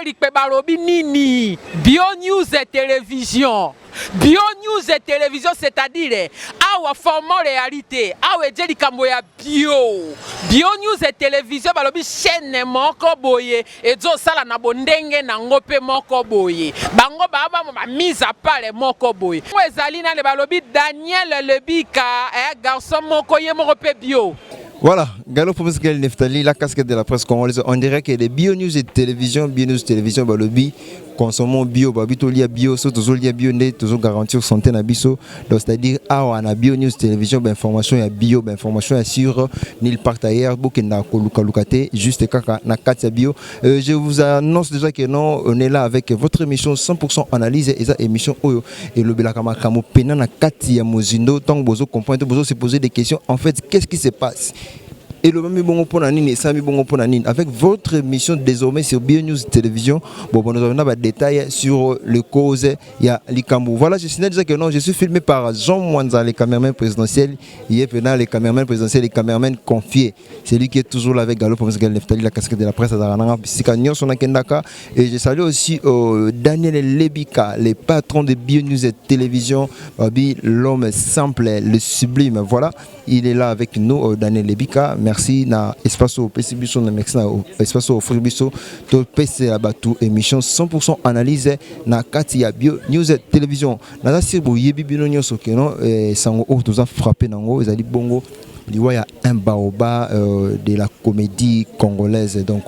Angélique Balobi Nini, Bio News et Télévision. Bio News et Télévision, c'est-à-dire, awa format réalité, awa edjeli kamboya bio. Bio News et Télévision, balobi chaîne moko boye, edzo sala na bondenge na ngope moko boye. Bango baba mise à part moko boye. Ezali na le balobi Daniel Lebika, garçon moko ye moko pe bio. Voilà, Gallo Provincial Neftali, la casquette de la presse congolaise. On dirait que les Bio News et Télévision, balobi, consommons bio, babito lia bio, toujours lia bio, toujours garantir santé na biso. Donc c'est-à-dire, on a Bio News Télévision, information ya bio, information ya sur nil part ailleurs, bokenda kolukate, juste kaka na katia bio. Je vous annonce déjà que non, on est là avec votre émission 100% analyse et ça émission oyo et le belakama kamo pena na katia mozindo, tant bozo comprendre, bozo se poser des questions. En fait, qu'est-ce qui se passe? Et le même bon pour Nanine et Sami bon pour Nanine avec votre émission désormais sur Bio News Télévision. Bon, nous avons des détails sur le cause il y a l'Ikambu. Voilà, je signale déjà que non, je suis filmé par Jean Mwanza, le caméraman présidentiel. Il est pendant les caméramans présidentiels, les caméramans confiés. C'est lui qui est toujours là avec Gallo Provincial Neftali, la casquette de la presse à Zarananga, Sikanyon Sonakendaka. Et je salue aussi Daniel Lebika, le patron de Bio News Télévision, l'homme simple, le sublime. Voilà, il est là avec nous, Daniel Lebika. Merci na espace PCBiso na merci na espace Fribiso to PC abatu émission 100% analyse na kati ya Bio News Télévision na sirbo yebi bino nyoso keno sango o toza frappé nango ezali bongo liwa ya un baoba de la comédie congolaise donc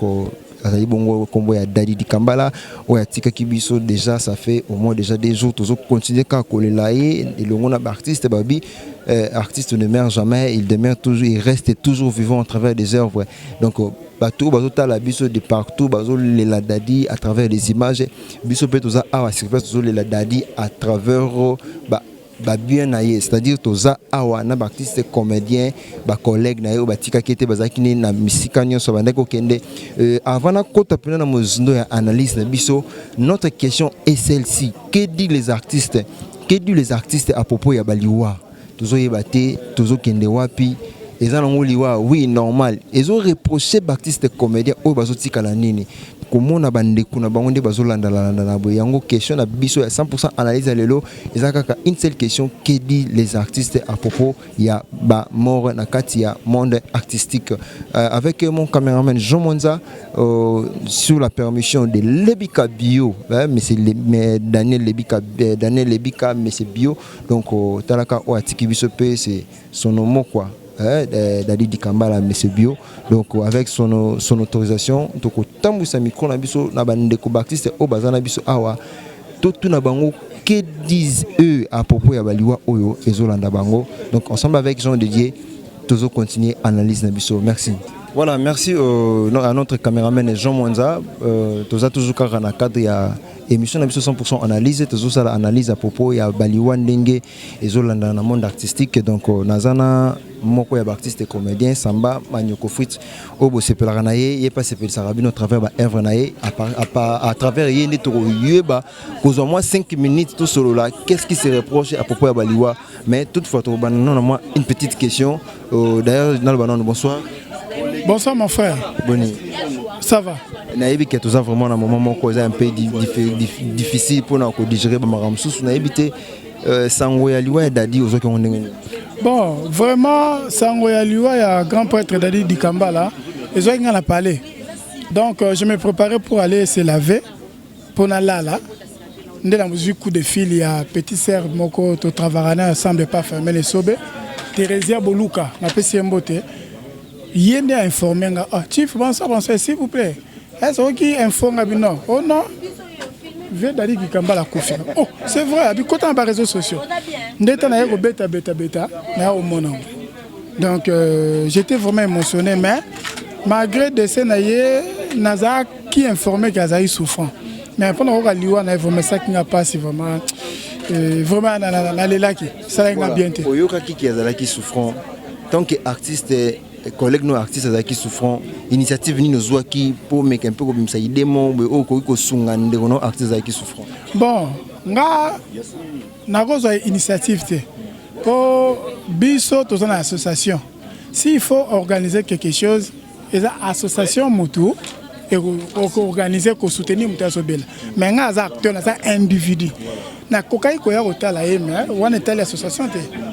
azali bongo kombo ya Dadi Dikambala o ya tika kibiso déjà ça fait au moins déjà des jours tozo continuer ka kolela et longo na artiste babi artiste ne meurt jamais, il demeure toujours, il reste toujours vivant à travers des œuvres. Donc bateau la biso de partout, bazo les ladadi à travers les images, biso peut toza awa surface les ladadi à travers bien naïe, c'est-à-dire toza awa na artiste comédien, ba collègue naïe ba tika kete bazaki na misika nyonso bandeko kende avant na kota pena na mozindo ya analyse na biso, notre question est celle-ci: que disent les artistes? Que disent les artistes à propos ya baliwa? Toujours yebate, toujours kende wapi, et liwa, oui, normal. Ils ont reproché Baptiste comédien au bazo tika la nini. Comment on a bandé kuna bangonde bazo landa la boyango question na biso ya 100% analyse à lelo. Ils ont une seule question: que dit les artistes à propos ya ba mort na katia monde artistique. Avec mon caméraman Jean Monza sur la permission de Lebika Bio, mais c'est Daniel Lebika, mais c'est Bio. Donc talaka o atiki biso pe c'est son nom quoi. Dadi Dikambala monsieur Bio, donc avec son autorisation donc tambu sa micro na biso na bande ko artiste o bazana biso awa tout na bango. Que disent eux à propos ya baliwa oyo ezolanda bango? Donc ensemble avec Jean Didier toujours continuer analyse na biso. Merci. Voilà, merci à notre caméraman Jean Mwanza. Toza toujours car na cadre ya émission na biso 100% analyse, toujours ça analyse à propos ya baliwa ndenge ezolanda na monde artistique. Donc nazana moko ya artiste comédien Samba Manyoko Fritz obo sepelaka na ye pas sepel sarabino à travers ba œuvre na ye à travers ye ne to yeba kozwa moi 5 minutes tout solo là. Qu'est-ce qui se reproche à propos ya baliwa? Mais toutefois to banana moi une petite question d'ailleurs dans le banane. Bonsoir. Bonsoir mon frère. Boni. Ça va. Naïbi que tout ça vraiment un moment un peu difficile pour nous digérer ba maramsusu naïbité sango ya liwa Dadi ozoki on. Bon, vraiment sango ya liwa ya grand prêtre Dadi Dikambala, ils ont la parler. Donc je me préparais pour aller se laver pour na là. Ndé la musique coup de fil il y a petit sœur moko to travarana ensemble pas fermer les sobe. Theresia Boluka, na pesi mbote. Yende a informé nga chief bonsoir s'il vous plaît. Est-ce qui informe non? Oh non. Dadi Dikambala Kofi. Oh, c'est vrai, abi côté en réseaux sociaux. Ndeta na yeko beta na au monon. Donc j'étais vraiment émotionné mais malgré décès na ye naza qui informé qu'Azaï souffrant. Mais pendant que liwa na vraiment ça qui n'a pas si vraiment vraiment na lelaki ça nga bien té. Oyoka qui azala qui souffrant tant que artiste collègues nos artistes qui souffrent initiative ni nos qui pour mettre un peu comme ça idée mon au ko sungande nos artistes qui souffrent. Bon nga na gozo initiative pour biso tous en association s'il faut organiser quelque chose et association mutu et organiser ko soutenir mutasobela mais nga za acteur ça individu na kokai ko ya otala mais on est l'association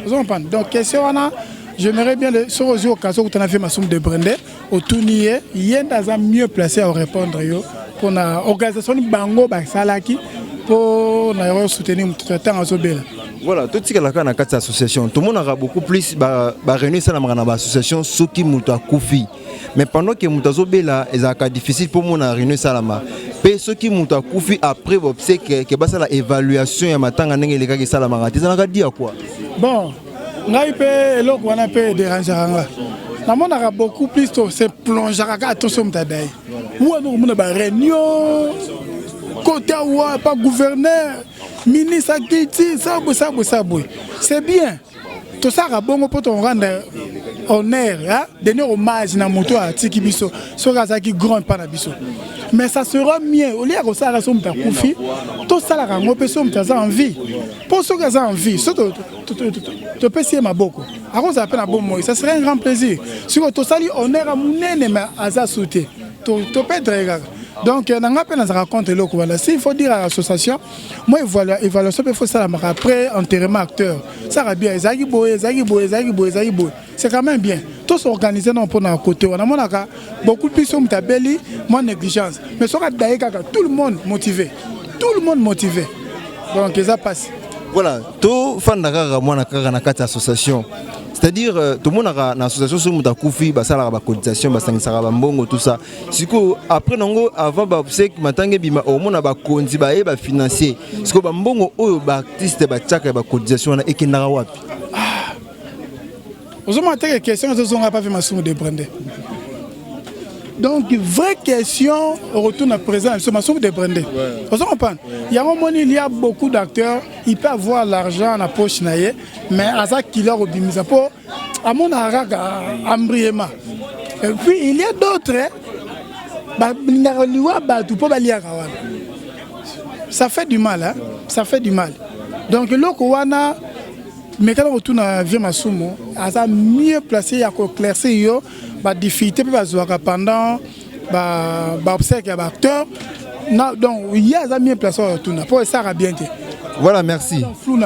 vous comprenez donc question wana j'aimerais bien le sur aux occasions où tu as fait ma somme de Brendé au tournier yenda za mieux placé à répondre yo pour la organisation bango ba salaki pour na soutenir mutasobela. Voilà, tout ce qui est là dans cette association, tout le monde a beaucoup plus réuni ça dans l'association ceux qui muta koufi. Mais pendant que muta zobela, c'est difficile pour moi de réunir ça là. Mais ceux qui muta koufi après c'est que bah ça la évaluation ya matanga ndenge les gars qui ça la marati. Ça n'a dire quoi? Bon, ngai pe eloko wana pe déranger nga. Na mona a beaucoup plus to se plonger ka attention mutadai. Ou on mona ba réunion côté ou pas gouverneur ministre Akiti, ça. C'est bien. Tout ça a bon pour ton rendre honneur, hein? Donner hommage na moto à Tiki Biso, sur Razaki grand pas na Biso. Mais ça sera mieux. Au lieu de ça, la somme de Koufi, tout ça, la personne qui a envie. Pour ceux qui ont envie, tu peux essayer ma beaucoup. Alors, ça appelle un bon mot. Ça serait un grand plaisir. Si tout ça, honneur à mon mais à sa sauter. Tu peux être. Donc, on a appelé dans raconte le voilà. S'il faut dire à l'association, moi, évaluation, il faut ça après enterrement acteur. Ça va bien. C'est quand même bien. Tout s'organiser dans le côté. On a beaucoup plus de belli, moins négligence. Mais ça va tout le monde motivé. Tout le monde motivé. Donc, ça passe. Voilà. Tout fan de l'association. C'est-à-dire, tout le monde a une association sur le Koufi, ça a une cotisation, ça a un bon tout ça. Après, avant, c'est que maintenant, au monde a un financier. C'est que bon artiste, une cotisation et qui n'a pas. Vous avez une question, je n'ai pas fait ma somme de Brendé. Donc, vraie question, on retourne à présent, c'est ma somme de Brendé. Vous comprenez? Il y a un moment, il y a beaucoup d'acteurs, ils peuvent avoir l'argent dans la poche, mais à ça qu'il a au bimisa pour à mon araga ambriema. Et puis il y a d'autres, ça fait du mal, hein? Ça fait du mal. Donc le Kowana, mais quand on retourne à Viemasumo, à ça mieux placé à éclaircir yo, difficulté pendant observer qu'il y a acteur. Donc il y a ça mieux placé à retourner pour ça va bien. Voilà, merci. Flou.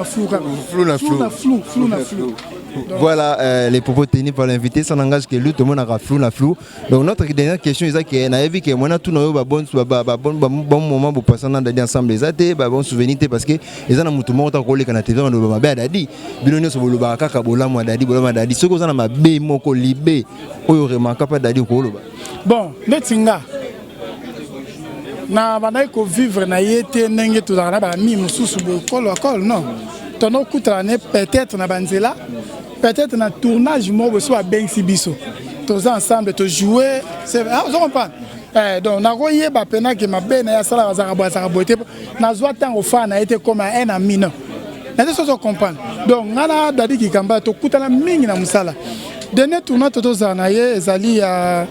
Voilà les propos tenus par l'invité, ça n'engage que lui, tout le monde a flou. Donc notre dernière question est que on a vu que moi tout nous bon moment pour passer dans ensemble les athées, bon souvenir parce que les gens ont tout le monde collé quand TV on va bien dadi, bilonio so boloba kaka bolama dadi, ce que ça na mabe moko libé, oyo remarque pas dadi ko loba. Bon, netinga na bana ko vivre na yete nenge tout dans ba mi mususu bo kol non. Tono kutrane peut-être na banzela. Peut-être dans le tournage, je suis à Bensibiso. Tous ensemble, tous jouer. Vous comprenez? Donc, on a voyé que ma benne a ça, au fan a été comme un ami. Vous comprenez? Donc, on a dit qu'il y a un mini dans Moussala. Dernier tournage, tous en aïe, il y a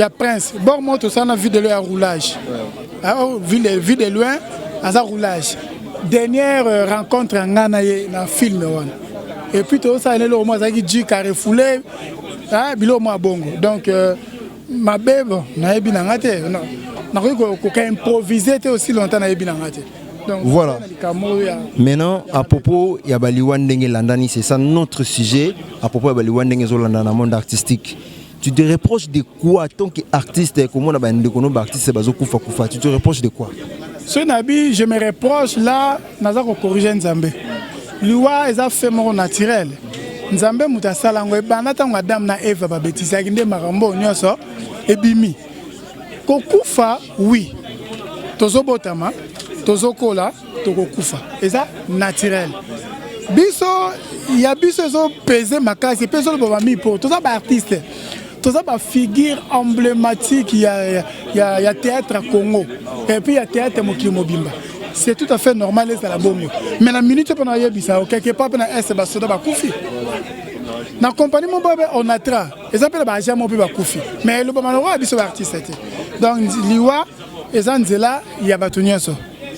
Prince. Bon, moi, tout ça, on a vu de loin un roulage. Vu de loin, un roulage. Dernière rencontre en Ghanaïe dans le film. Et puis tout ça, il est là au moins qui carré foulé, bilo moi bongo. Donc ma bébé, na ebi na ngate, na ko improviser aussi longtemps na ebi na ngate. Donc voilà. Maintenant à propos ya baliwa ndenge landani, c'est ça notre sujet à propos ya baliwa ndenge zo landana monde artistique. Tu te reproches de quoi tant qu'artiste comment na ba ndeko no ba artiste bazo kufa tu te reproches de quoi? Ce nabi, je me reproche là naza ko corriger Nzambe. Liwa eza fait mon naturel. Nzambe mutasala ngo ebanda ngo Adam na Eva ba betisa kinde makambo nyoso ebimi. Kokufa oui. Tozobotama, tozokola, tokokufa. Eza naturel. Biso ya biso zo peser makasi, peso lo ba mi po. Toza ba artiste. Toza ba figure emblématique il y a théâtre à Congo et puis il y a théâtre Mokili Mobimba. C'est tout à fait normal et c'est la bonne. Mais la minute pendant yebisa quelque part pendant est ba soda ba kufi. Na compagnie mon baba on atra. Et ça peut ba jamais ba kufi. Mais le ba malora biso artiste. Donc liwa ezanzela ya batunyo so.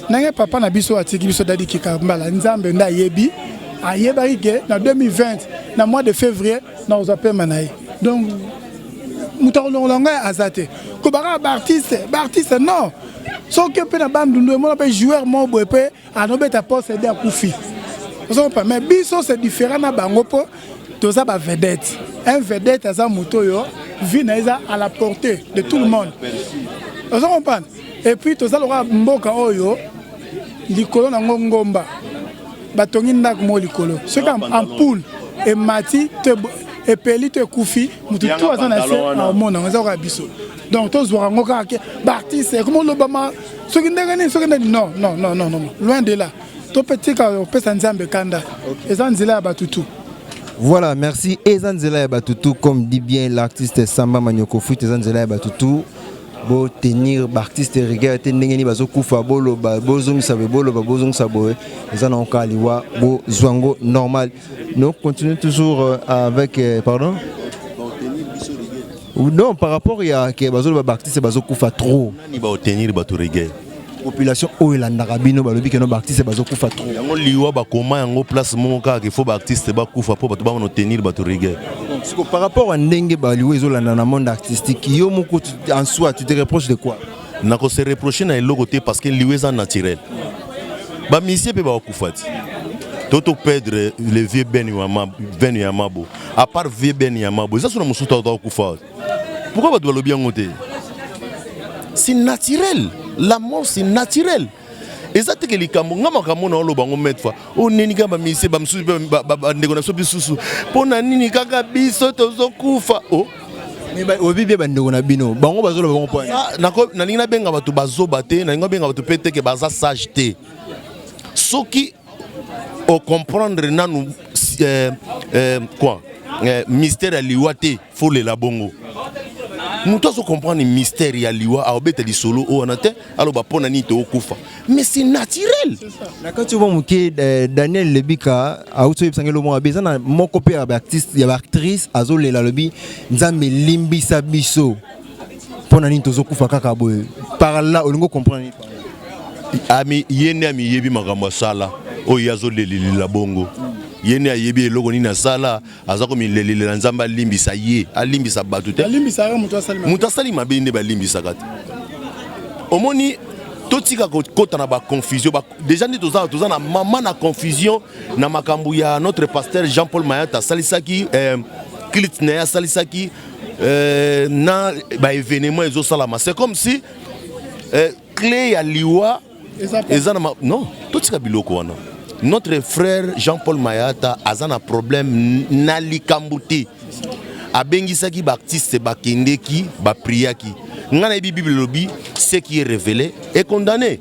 Nanga papa na biso atiki biso dadi kikambala nzambe nda yebi ayeba ike na 2020 na mois de février na ozape manayi. Donc mutalonga azate ko baka artiste non so que pe na bandundu mo pe joueur mo bo pe anobeta posséder akufi mais biso c'est différent na bango po toza ba vedette un vedette aza moto yo vina à la portée de tout le monde vous comprenez et puis toza loka mboka oyo likolo na ngomba batongi ndak mo likolo ce comme ampoule et mati te et peli te kufi mutu tout aza na se na mona on za biso donc tous voir ngoka artiste comment le bama ce qui non loin de là to petit ka pesa nzambe kanda ezanzela ya batutu. Voilà, merci. Ezanzela ya batutu, comme dit bien l'artiste Samba Manioko Fruit, Ezanzela ya batutu. Bo tenir l'artiste regard tenengeni bazo kufa bolo ba bozong sabe bolo ba bozong sabo ezana okaliwa bo zwango normal. Donc continue toujours avec pardon. Non, par rapport à que bazo ba artiste bazo kufa trop. Ni ba tenir ba to regard. Population oyelanda rabino balobi que no artiste bazo kufa trop. Yango liwa ba koma yango place monka que faut ba artiste ba kufa po ba to ba no tenir ba to regard. Par rapport à ndenge baliwa ezolanda na monde artistique yo moko en soi tu te reproches de quoi? Nako se reprocher na eloko te parce que liwa est naturel. Ba misie pe ba kufa ti. Toto perdre le vieux Ben Yamabo. À part vieux Ben Yamabo, ça sur na musuta ta kufa. Pourquoi ba to balobi yango te? C'est naturel. La mort c'est naturel. Et ça te que les Camerounais, on a loba on met fois. On n'est ni kaba mise ba msusu ba ndekona so bisusu. Pona nini kaka biso tozo kufa. Oh. Mais ba obi bien ba ndekona bino. Bango bazolo bango point. Na linga benga batu bazo bate, na linga benga batu pete que baza sagité. Soki au comprendre nanu quoi mystère à liwate faut le labongo. Nous tous comprendre le mystère ya liwa a obeta di solo o anate alors ba pona ni to kufa mais c'est naturel. Na quand tu vois muke Daniel Lebika a auto yebsangelo mo abezana moko pe ya artiste ya actrice azolela lobi nzambe limbisa biso pona ni tozo kufa kaka boye par là olingo comprendre ami yene ami yebi makambo sala o yazo lelila bongo yene ayebi eloko ni na sala azako milelele nzamba limbisa ye alimbisa batute alimbisa mutu asali mabe nde balimbisa kati omoni totika kota na ba confusion déjà ndi toza na mama na confusion na makambu ya notre pasteur Jean-Paul Mayata salisaki clip na ya salisaki na ba événement ezo salama c'est comme si clé ya liwa ezana non totika biloko wana. Notre frère Jean-Paul Mayata a un problème nalikambuti. Abengisaki baptiste bakendeki ba priaki. Ngana Bible lobby ce qui est révélé est condamné.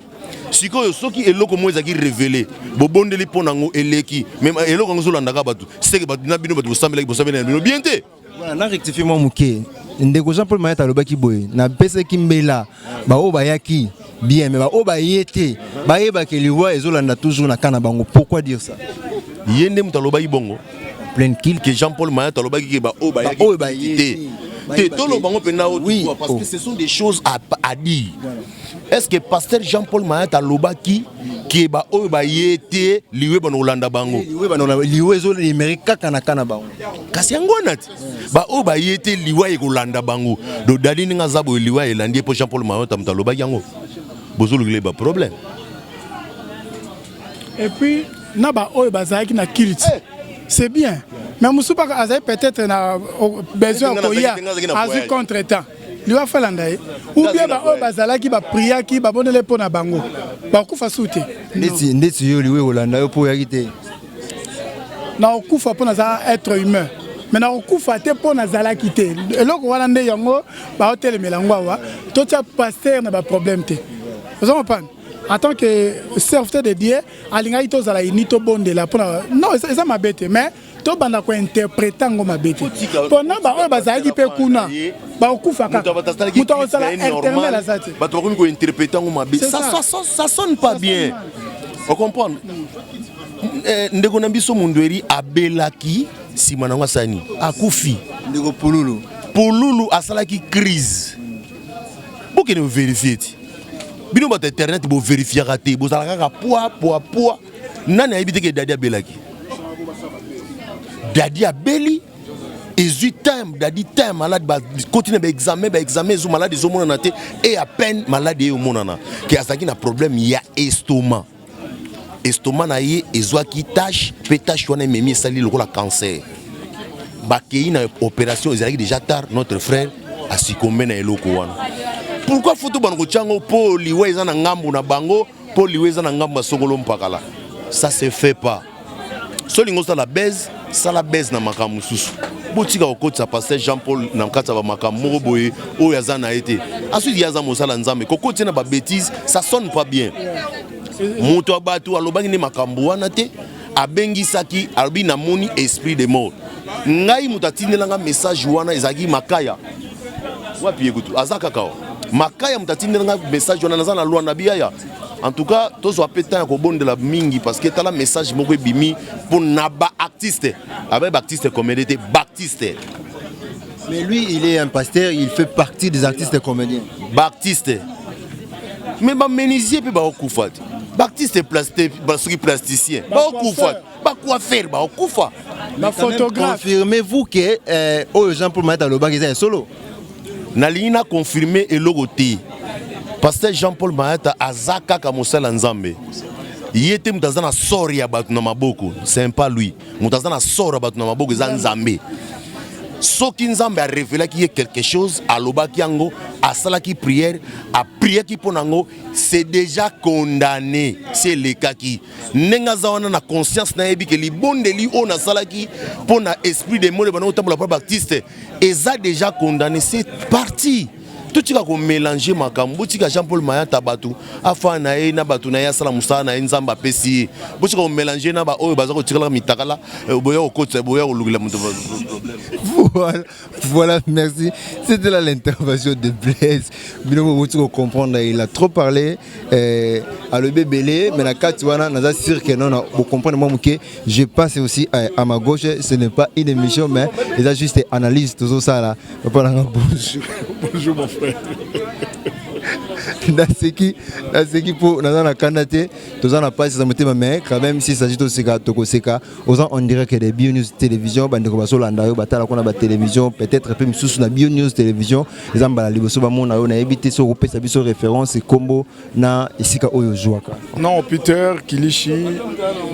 Sikoyo soki eloko mo ezaki révélé bobondeli ponango eleki même eloko ngozolandaka batu c'est que batu na bino batu bosambelaki bino bien te. Voilà, na rectifier moi muke. Ndeko Jean-Paul Mayata lobaki boye na pese kimbela ba o bayaki bien mais ba o bayete ba yeba ke liwa ezolanda toujours na kana bango. Pourquoi dire ça? Yende mutaloba ibongo plein kill que Jean-Paul Mayata lobaki ke ba o bayaki te tolo bango pena o parce que ce sont des choses à dire. Est-ce que pasteur Jean-Paul Mayata lobaki ke ba o bayete liwe bana olanda bango liwe zo l'Amérique kana bango kasi yango nati ba o bayete liwa ekolanda bango do dadi ninga zabo liwa elandi po Jean-Paul Mayata mutaloba yango bozolo ba problème. Et puis na ba o bazaki na kiliti c'est bien mais musupa azai peut-être na besoin koya azu contre-temps liwa falanda ou bien ba o bazalaki ba priaki ba bonele po na bango ba kufa sute ndeti yo liwe olanda yo po yakite na okufa po na za être humain mais na okufa te po na zala kite eloko wana nde yango ba hotel melangwa wa to tia pasteur na ba problème te vous comprenez en tant que serviteur de Dieu alinga ito zala inito bonde la po na non ça m'a bête mais to banda ko interpréter ngo m'a bête pona ba o bazaki pe kuna ba okufa kaka muto sala internet la zati ba to ko interpréter ngo m'a bête ça sonne pas bien on comprend ndeko na biso mundweri abelaki simana ngwa sani akufi ndeko pululu asalaki crise bokene vérifier bino ba internet bo vérifier raté bo sala kaka poids nani ayibite ke dadi abelaki dadi abeli 18 temps malade continue examen zo malade zo monana te et à peine malade yo monana qui azaki na problème ya estomac na ye ezwaki tâche pe tâche wana memi sali lokola cancer bakei na opération ezalaki déjà tard notre frère a succombé na eloko wana pourquoi faut to bango chango po liwe eza na ngambu na bango po liwe eza na ngambu songolo mpakala ça se fait pas solingo ça la baise na makambo susu botika okotisa pasteur Jean-Paul na mkata ba makambo boye o yaza na été ensuite yaza mosala nzambe kokotina ba bêtise ça sonne pas bien moto abatu alobangi ne makambo wana te abengisaki albi na moni esprit de mort ngai mutatinelanga message wana ezaki makaya wapi ekutu azaka kao makaya mutatinelanga message wana nazana loi na biaya. En tout cas, tous les pétants qui de la mingi parce que tu as le message pour naba artiste. Avec Baptiste comédien, Baptiste. Mais lui, il est un pasteur, il fait partie des artistes comédiens. Baptiste. Mais ba menuisier pe ba okufa. Baptiste est plasticien. Ba okufa. Ba coiffeur ba okufa. La photographe. Confirmez-vous que Jean-Paul Mayata Loba est solo. Nalina confirmé et logoté. Pasteur Jean-Paul Mayata azaka ka mosala nzambe. Yete mutazana sori ya batu na maboko, c'est pas lui. Mutazana sori ya batu na maboko za nzambe. Soki nzambe a révélé qu'il y a quelque chose, alobaki yango, asala ki prière, a prié ki ponango, c'est déjà condamné. C'est le cas qui. Nenga zawana na conscience na yebi que li bonde li o na salaki pona esprit de mort bana otambola pa Baptiste, eza déjà condamné, c'est parti. Tout ce qui mélanger makambo tika Jean-Paul Mayata batu afa na e na batu na ya sala musala na nzamba pesi bo tika mélanger na ba oyo bazako tikala mitakala boya okotsa boya olugila muto voilà, merci. C'était là l'intervention de Blaise. Vous comprendre, il a trop parlé à le bébé, mais la Katouana, n'a pas sûr que non, vous comprenez moi que je passe aussi à ma gauche. Ce n'est pas une émission, mais il a juste analyse tout ça là. Bonjour. Bonjour mon frère. Dans ce qui pour dans la candidature, tout ça n'a pas ça me mais quand même si s'agit de Seka Tokoseka, on dirait que des BioNews télévision, bande comme ça landa yo batala qu'on a télévision, peut-être peu sous na BioNews télévision, les amba liboso ba mona yo na éviter so repé sa biso référence et combo na isika oyo jouaka. Non, Peter Kilishi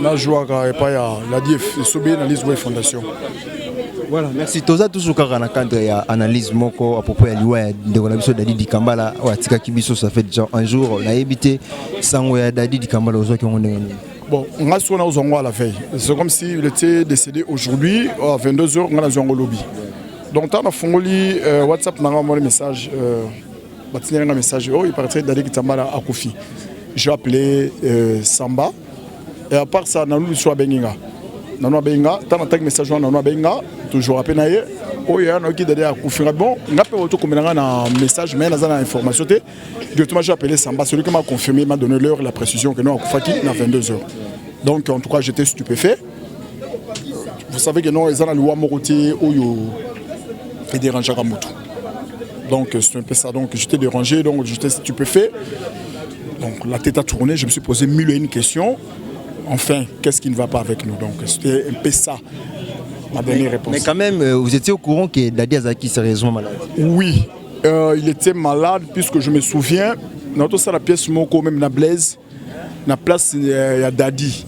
na jouaka et pas ya la DF Sobé na Lisboa Fondation. Voilà, merci. Toza toujours dans le cadre de l'analyse moko à propos de l'IWA de l'habitude d'Adi Dikambala ou Atika Kibiso, ça fait déjà un jour on a évité sans d'Adi Dikambala aux autres qui ont bon, on a souvent aux Angois à la veille. C'est comme s'il était décédé aujourd'hui à 22h on a dans un lobby. Donc on a fongoli WhatsApp n'a pas envoyé message un message oh il paraîtrait d'Adi Dikambala à Kofi. J'ai appelé Samba et à part ça on a eu soit Benginga. Nano benga tant attaque message nano benga toujours à peine oya no qui derrière confirmer bon ngape auto comme na message mais na information té directement j'ai appelé Samba celui qui m'a confirmé m'a donné l'heure la précision que nous Akufaki na 22h donc en tout cas j'étais stupéfait vous savez que non ils ont la loi moroti oyo et déranger à moto donc c'est un peu ça donc j'étais dérangé donc j'étais stupéfait donc la tête a tourné je me suis posé 1001 questions. Enfin, qu'est-ce qui ne va pas avec nous? Donc, c'était un peu ça, ma dernière réponse. Mais quand même, vous étiez au courant que Dadi Azaki est sérieusement malade? Oui, il était malade, puisque je me souviens, dans toute la pièce, même na Blaise, na place, il y a Dadi.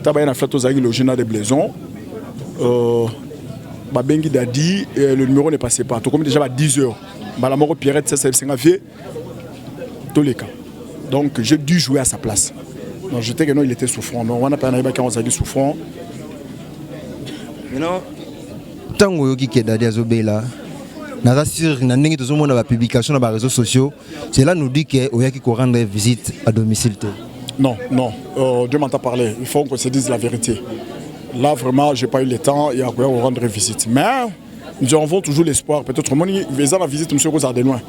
Il y a fait aux le général de Blaison. Bengi Dadi, le numéro ne passait pas. Tout comme déjà à 10h. La mort Pierrette, ça, c'est un vieux. Tous les cas. Donc, j'ai dû jouer à sa place. Donc je sais que non, il était souffrant. Donc on a pas arrivé quand on s'est souffrant. Maintenant, tant que qui est Dadi Azobé là, n'a sur n'a n'engi tout le monde a publication dans les réseaux sociaux. Cela nous dit que Oya qui rendre visite à domicile. Non, non. Dieu m'entend parler. Il faut qu'on se dise la vérité. Là vraiment, j'ai pas eu le temps. Il y a quoi rendre visite. Mais nous avons toujours l'espoir. Peut-être que moi, faisant la visite, monsieur Rosard de loin.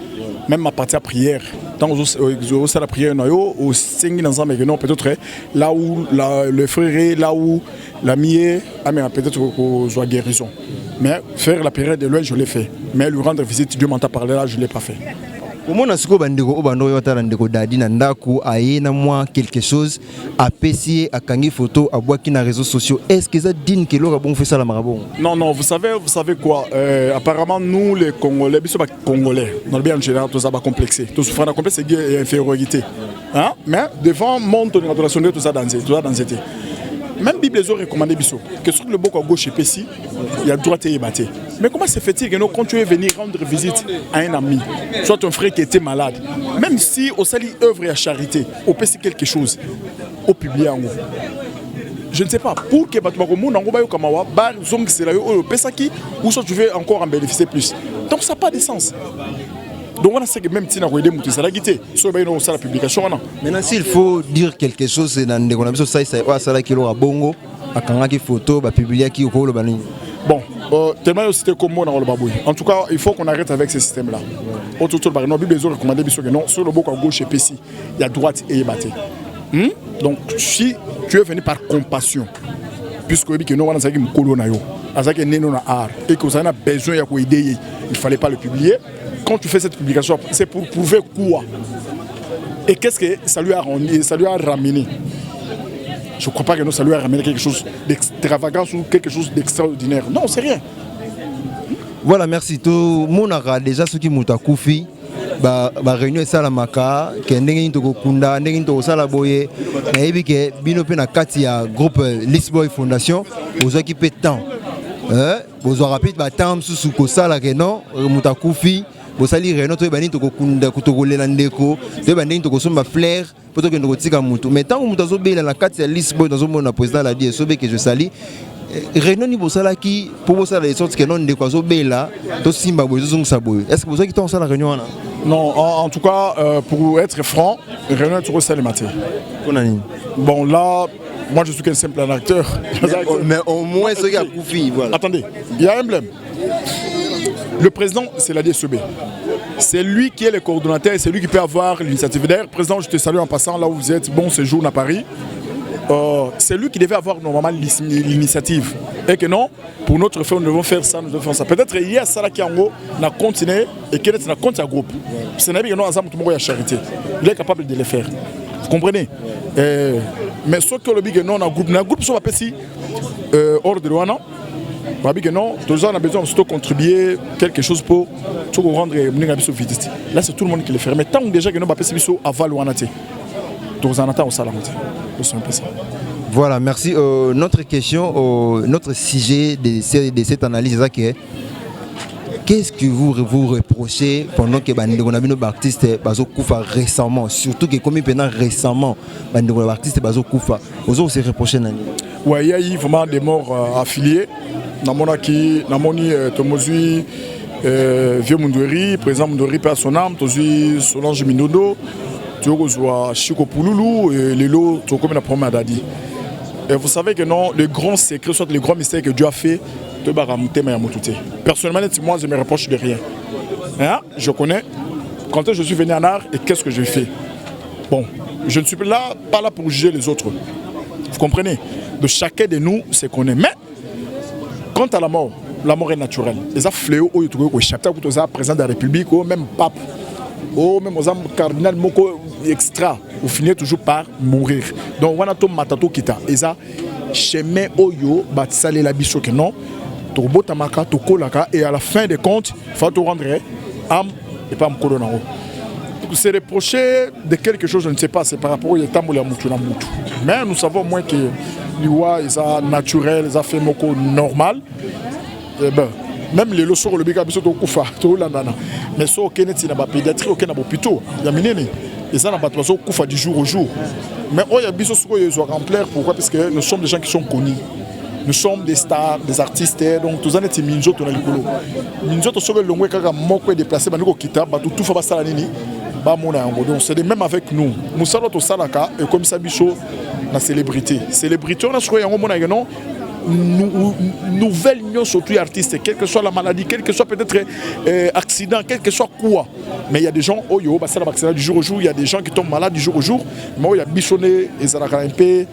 Même ma partie à prière. Tant que la prière, au Sengi dans un peut-être là où le frère est, là où l'ami est, peut-être qu'on soit guérison. Mais faire la prière de loin, je l'ai fait. Mais lui rendre visite, Dieu m'entend parler là, je ne l'ai pas fait. Comment est-ce que bandeko obando yota ndeko dadi na ndaku aye na moi quelque chose a pessier a kangi photo a boaki na réseaux sociaux? Est-ce que ça dit que l'on a bon fait ça la marabon? Non, vous savez quoi? Apparemment nous les Congolais, bisous Congolais, dans le bien en général tout ça va complexé. Tout ça va complexé et infériorité. Hein? Mais devant mon ton national tout ça dans été. Même Bible les ont recommandé bisous que sur le bord à gauche et Pessi, il y a droite et batté. Mais comment se fait-il que nous, quand tu es venu rendre visite à un ami, soit ton frère qui était malade, même si au sali œuvre et à charité, au Pessi quelque chose, au public en haut. Je ne sais pas, pour que Batouakomo n'envoie pas au bar, zong c'est là au Pesaki, ou soit tu veux encore en bénéficier plus. Donc ça n'a pas de sens. Donc on a ce que même si on a des ça la guité, soit bien on la publication maintenant s'il faut dire quelque chose c'est dans des conditions ça là qui a bongo à quand qui photo ba publier qui au le banni. Bon, tellement c'était comme moi dans le babouille. En tout cas, il faut qu'on arrête avec ce système là. Autour de la Bible, ils ont recommandé que non, sur le bord à gauche et Pessi, il y a droite et batté. Donc si tu es venu par compassion, puisque nous on a ça qui me colonne à ça qui est né dans art et que ça a besoin d'aider, il fallait pas le publier. Quand tu fais cette publication, c'est pour prouver quoi? Et qu'est-ce que ça lui a rendu, ça lui a ramené? Je ne crois pas que ça lui a ramené quelque chose d'extravagant ou quelque chose d'extraordinaire. Non, c'est rien. Voilà, merci. Tout le monde a déjà ce qui m'a koufi. Ba réunion ça la maka que ndenge to kunda ndenge to sala boye na yebi ke bino pe na kati ya groupe Lisboy Fondation aux occupé temps vous rapide ba temps sous ko sala ke non mutakufi vous sali réunion to bani to kunda kutokolela ndeko to bani to kosomba flair poto ke ndoko tika mutu mais tant mutu azobela na kati ya Lisboy dans mona président la dit sobe que je sali réunion ni bosala qui pour bosala les sortes que non ndeko azobela to simba boye zo ngsa boye est-ce que vous avez qui la réunion là? Non, en tout cas, pour être franc, réunion toujours c'est le matin. Bon là, moi je suis qu'un simple acteur. Mais au moins ce qui a Koufi, voilà. Attendez, il y a un problème. Le président, c'est la DSEB. C'est lui qui est le coordonnateur et c'est lui qui peut avoir l'initiative. D'ailleurs, président, je te salue en passant là où vous êtes. Bon séjour à Paris. C'est lui qui devait avoir normalement l'initiative. Et que non, pour notre fait, nous devons faire ça, nous devons faire ça. Peut-être qu'il y a ça qui en haut, on a continué et qu'il y a un compte à groupe. Ce n'est pas que nous ensemble, tout le monde a charité. Il est capable de le faire. Vous comprenez? Mais ce que le big non, on a un groupe sur la PSI, hors de l'OANA. Non, tous on a besoin de contribuer quelque chose pour rendre le vitesse. Là, c'est tout le monde qui le fait. Mais tant déjà que nous avons PSI avant l'OANA, tous en attendant au salon. Voilà, merci. Notre question, notre sujet de cette analyse, c'est qu'est-ce que vous reprochez pendant que les artistes Koufa récemment, surtout que comme pendant récemment, les artistes Koufa, vous aussi reproché? Oui, il y a eu vraiment des morts affiliés. Namoni Tomozui, Vieux Mundoueri, président Mundoueri perd son âme, Tozi Solange Minodo. Chico Pouloulou et Lelo, comme la première Dadi. Et vous savez que non, le grand secret, soit le grand mystère que Dieu a fait, personnellement, moi, je ne me reproche de rien. Hein? Je connais quand je suis venu en art et qu'est-ce que j'ai fait. Bon, je ne suis pas là pour juger les autres. Vous comprenez? De chacun de nous, c'est qu'on est. Mais, quant à la mort est naturelle. Les fléaux, au chapter, au président de la République, au même pape. Oh, même aux âmes cardinal moko extra, vous finissez toujours par mourir. Donc, on a tout matato kita. Et ça, chemin oyo, batsale la bicho que non, to botamaka, to kolaka, et à la fin des comptes, il faut te rendre âme et pas m'kolona. C'est reproché de quelque chose, je ne sais pas, c'est par rapport au tamboula moutou na moutou. Mais nous savons au moins que l'Iwa, ils sont naturels, ils ont fait moko normal. Et ben, même les leçons le biga biso to kufa to landana mais so keneti na ba pédiatrie aucun na hôpital ya minene et ça na ba to kufa du jour au jour mais oh ya biso soko yo remplir pourquoi parce que nous sommes des gens qui sont connus, nous sommes des stars, des artistes, donc tous aneti minjo to na likolo minjo to soko longwe kaka moko déplacer ba ndiko kita ba tout fa ba sala nini ba mona yango donc c'est même avec nous musalo to salaka et comme ça biso na célébrité on a soko yango mona non nouvelle union surtout artistes, quelle que soit la maladie, quel que soit peut-être accident, quel que soit quoi. Mais il y a des gens, oh yo, bah ça va du jour au jour, il y a des gens qui tombent malades du jour au jour. Moi, il y a bichonné et ça a un peu,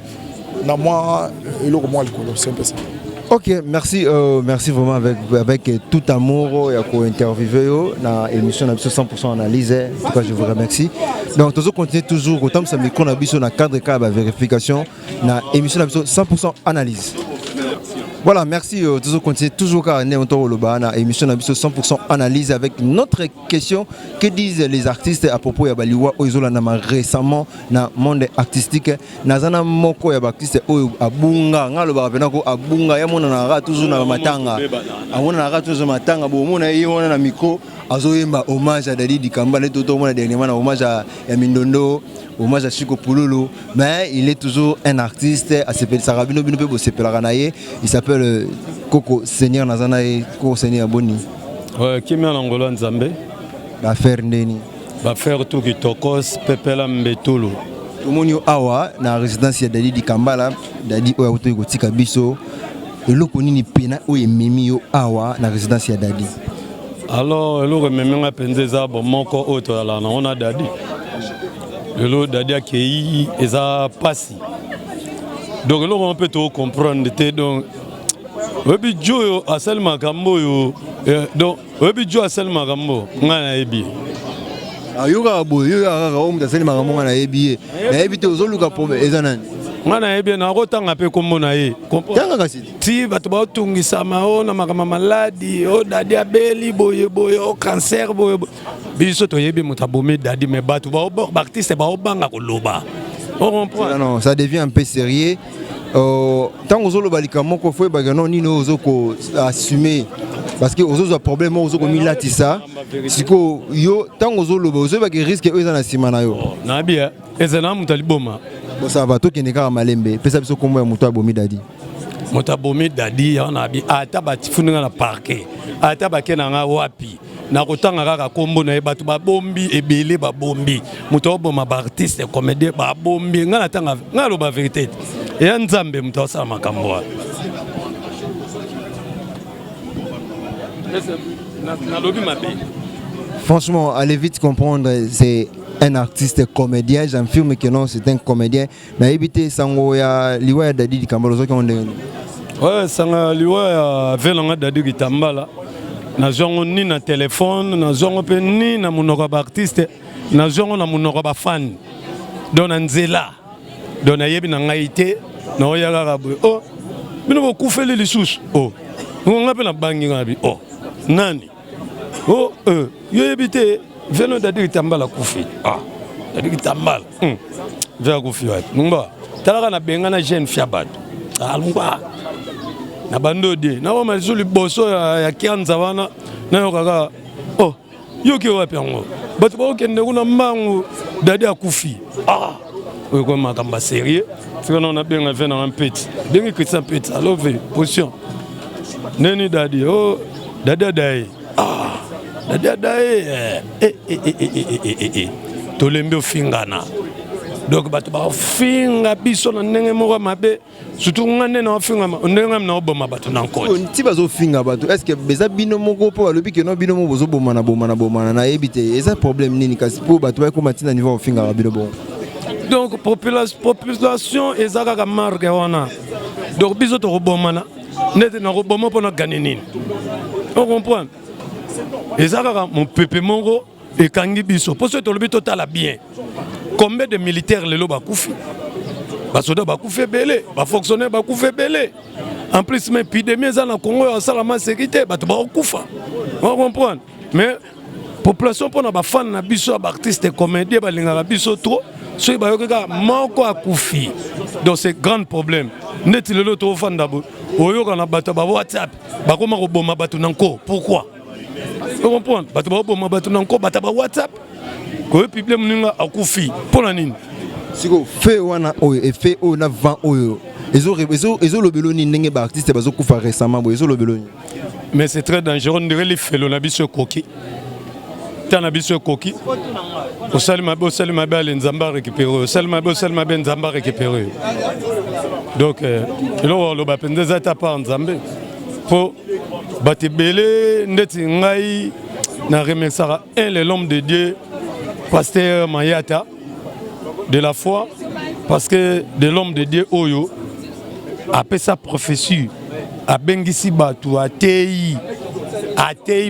dans moi, et le moi, c'est un peu ça. Ok, merci, merci vraiment avec tout amour et à co-interviewer dans l'émission 100% analyse. En tout cas, je vous remercie. Donc, nous continuons toujours autant que ça me qu'on a dans le cadre de vérification dans l'émission 100% analyse. Voilà, merci. Toujours continuer toujours car on dans l'émission 100% analyse avec notre question. Que disent les artistes à propos de Baliwa Oizola Nama récemment dans le monde artistique? Nazana moko ya artiste oyo abunga ngalo ba venako abunga ya mona na toujours na matanga. Amona na toujours matanga bo mona yona na micro azoyemba hommage à Dadi Dikamba le toto mona dernièrement hommage à Mindondo. Hommage à Chico Pululu, mais il est toujours un artiste. Il s'appelle Koko Seigneur Nazanae, Koko Seigneur Boni. Qui m'a l'Angola Nzambe? L'affaire Ndeni. L'affaire tout qui tokos, Pepela Mbetulu. Tout le monde awa na résidence ya Dadi Dikambala, Dadi Oya Uto Tika Biso. Et le Konini Pena Oye Mimi yo awa na résidence ya Dadi. Alors, le Mimi a pendeza bon moko auto ala na on a Dadi. Le Dadi a qui est à passer. Donc, là, on peut tout comprendre. Donc, Webi Joe a seulement Gambo. Donc, Webi Joe a seulement Gambo. On a ébi. Yoga Bo, Yoga Home, the same Mamma and Ebi. Ebi to Zoluka Pobe, Ezanan. On a ébi, na rotan a peu comme on a eu. Si, but about Tungi Samao, Namama Maladi, oh, Dadi Abeli, Boye, oh, cancer, Boye. Biso to yebi mutabome Dadi me batu ba artiste ba obanga koloba. On comprend. Non, ça devient un peu sérieux. Tant que vous avez moko foi bagano ni no ozoko assumer parce que ozo a problème ozoko milatisa. Siko yo tant que vous ozo ba risque eux na sima na yo. Na bia ezana mutaliboma. Bon ça va to keneka malembe. Pesa biso kombo ya mutu abomi Dadi. Mutabome Dadi on bi ata ba tifuninga na parquet. Ata ba kenanga wapi. Na kotanga kaka kombo na bato ba bombi ebele ba bombi muto boma ba artiste comédien ba bombi ngana tanga ngalo ba vérité et Nzambe muto sa makambo na lobi mabe. Franchement, allez vite comprendre, c'est un artiste comédien, j'affirme que non, c'est un comédien. Na éviter sango ya liwa Dadi Dikambala zo konde. Ouais, sanga liwa velanga Dadi Dikambala. Nazongo ni na téléphone, nazongo pe ni na munoko ba artiste, nazongo na munoko ba fan. Don nzela. Don ayebi na ngaite, na oyaga rabwe. Oh, bino bo kufeli lisusu. Oh. Ngo pe na bangi ngabi. Oh. Nani? Oh, yo ebite veno Dadi Dikambala kufi. Ah. Dadi Dikambala. Vela kufi wa. Ngba. Talaka na benga na jeune fiabat. Ah, ngba. Na bando de na ba mazuli boso ya kianza wana na yo kaka oh yoki wapi ngo bato ba okende kuna mbangu Dadi akufi ah we ko makamba sérieux sika na benga vena un petit bengi Christian petit alove position neni Dadi oh Dadi dai ah Dadi dai tolembe ofingana. Donc bato ba finga biso na ndenge moko mabe surtout ngane na finga ndenge na oboma bato na nkoti ti bazo finga bato est-ce que beza bino moko po alobi que no bino moko bozo bomana na ebite eza problème nini kasi po bato ba ko matina niveau finga bino bon. Donc population ezaka ka marque wana donc biso to bomana net na roboma pona gagner nini on comprend ezaka mon peuple mongo et kangi biso pour ce to lobi total bien. Combien de militaires les loba koufi? Bas soldats ba koufi belé, bas fonctionnaires ba koufi belé. En plus mais épidémie dans le Congo en salama sécurité, ba to ba koufa. On comprend. Mais population pour na ba fan na biso ba artiste comédien ba linga biso trop, so ba yoka moko a koufi. Donc c'est grand problème. Net le loto fan d'abo. Oyoka na bato ba WhatsApp, ba koma ko boma bato nanko. Pourquoi? On comprend. Bato ba boma bato nanko, bato ba WhatsApp. Ko publier mninga akufi pona nini siko fait wana oyo et fait o na vent oyo ezo lobelo ni ndenge ba artiste bazo kufa récemment bo ezo lobelo ni mais c'est très dangereux on dirait les felo na biso koki tana biso koki au salima be Nzamba récupérer salima be Nzamba récupérer donc lo ba pendeza ta pa Nzambe po batebele ndeti ngai na remerciera l'homme de Dieu Pasteur Mayata de la foi parce que de l'homme de Dieu Oyo a fait sa prophétie abengisi bato atei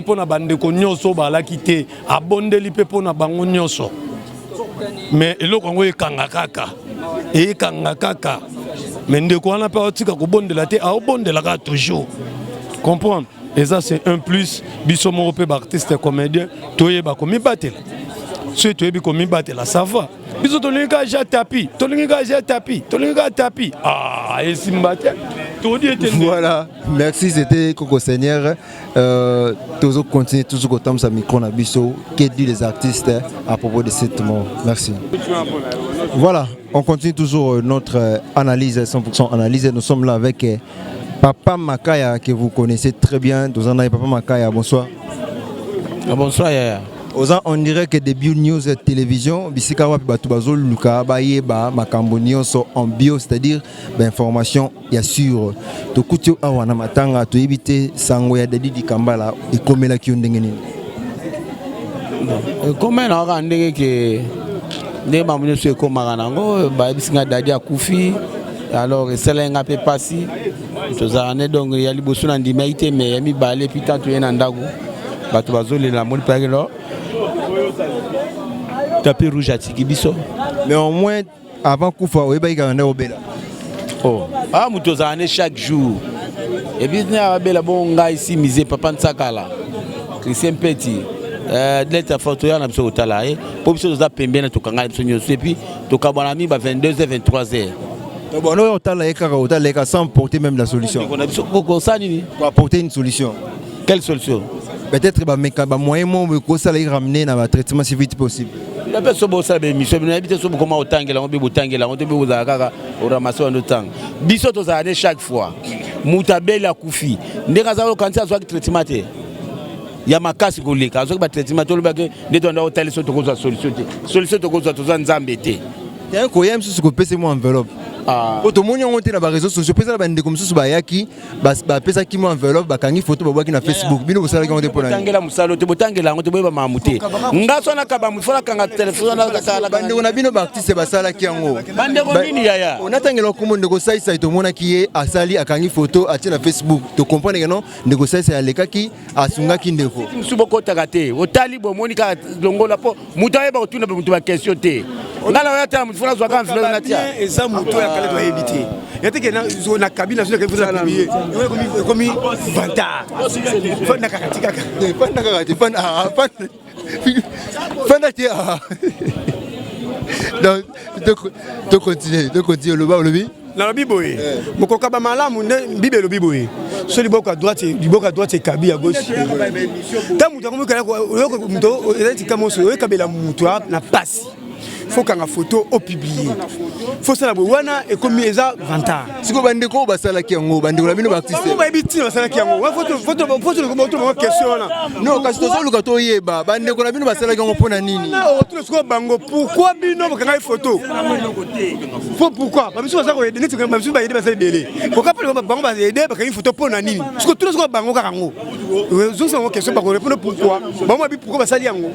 pona bandeko nyonso balaki te abondeli pe pona bango nyonso mais eloko yango ekanga kaka mais ndeko wana pe otika kobondela te aobondelaka toujours comprendre et ça c'est un plus biso moko pe baartiste comédien toyeba komibatela so toyebi komibatela ça va biso tolingi ka tapi esimba te. Voilà, merci, c'était Coco Seigneur. Toujours continuer, toujours autant sa micro na biso. Que dit les artistes à propos de cette mort? Merci. Voilà, on continue toujours notre analyse, 100% analyse. Nous sommes là avec Papa Makaya, que vous connaissez très bien. Papa Makaya, bonsoir. Bonsoir, Yaya. On dirait que des Bio News télévision, bisika wapi batu bazol luka bayeba makambo nyonso en bio, c'est-à-dire information ya sûr. To kutio awana matanga to éviter sango ya Dadi Kambala et komela ki ndenge nini. Comment on a ndenge ke ne ba munyo so ko maranango ba bisinga Dadi akufi alors cela nga pe passi to za ne donc ya liboso na ndima ite me ya mi balé puis tant to yena ndago batu bazol la moni pagelo tapis rouge à Tikibiso. Mais au moins, avant Koufa, on va y aller au Bela. Oh, Moutozane chaque jour. Et puis, il y a un bon gars ici, misé Papa Nsakala, Christian Petit. L'État photo, il y a un peu de temps. Pour que nous appelions bien, et puis, tu as 22h, 23h. Bon, nous, on a sans porter même la solution. Pour apporter une solution. Quelle solution? Peut-être que moyen de ramener dans le traitement si vite possible. La personne qui a mission, mais habite sur comment autant que on Biso to za chaque fois. Mutabela kufi. Ndeka za kanisa zo traitement te. Ya makasi koleka, zo ba traitement to lobake ndeto ndo hotel so to ko za solution te. Solution to ko za to za nzambe te. Tiens ko yem su ko pese mo enveloppe. Oto monyo ngote na ba réseaux sociaux pesa ba ndeko mususu ba yaki ba pesa ki mo enveloppe ba kangi photo ba bwaki na Facebook bino ko sala ki ngote pona. Tangela musalo te botangela ngote boyeba mamute. Ngaso na kaba mufala kanga téléphone na kala ba ndeko na bino ba artiste ba sala ki yango. Ba ndeko nini yaya? Onatangela ko mo ndeko sai sai to mona ki ye asali akangi photo atie na Facebook to comprendre que non ndeko sai sai aleka ki asunga ki ndeko. Musubo ko takate otali bo monika longola po mutaye ba otuna ba mutu ba question te. Ngala yata mufala zo kan fleur na tia. Eza mutu ya kale to éviter. Yate ke na cabine na que vous avez publié. Comme vanta. Fana kakatika. Fana kakati fana tia. Donc continue le bas le bi. Na biboye. Mokoka ba malamu bibe lo biboye. So liboka à droite c'est kabi à gauche. Tamu tamu kala ko muto ezati kamoso yo kabela mutu na passe. Faut qu'un photo au publié. Faut ça la wana et comme eza vanta. Siko bandeko basala ki yango bandeko la bino ba artiste. Ba biti basala ki yango. Photo comme auto question là. Non, kasi to solo ka to yeba bandeko la bino basala ki yango pona nini? Na auto siko bango pourquoi bino ba kanga photo? Faut pourquoi? Ba biso basala ko aider neti ba biso ba aider basala belé. Pourquoi pas bango ba aider ba kanga photo pona nini? Siko tout siko bango ka yango. Zo ça question ba ko répondre pourquoi? Bango bi pourquoi basala yango?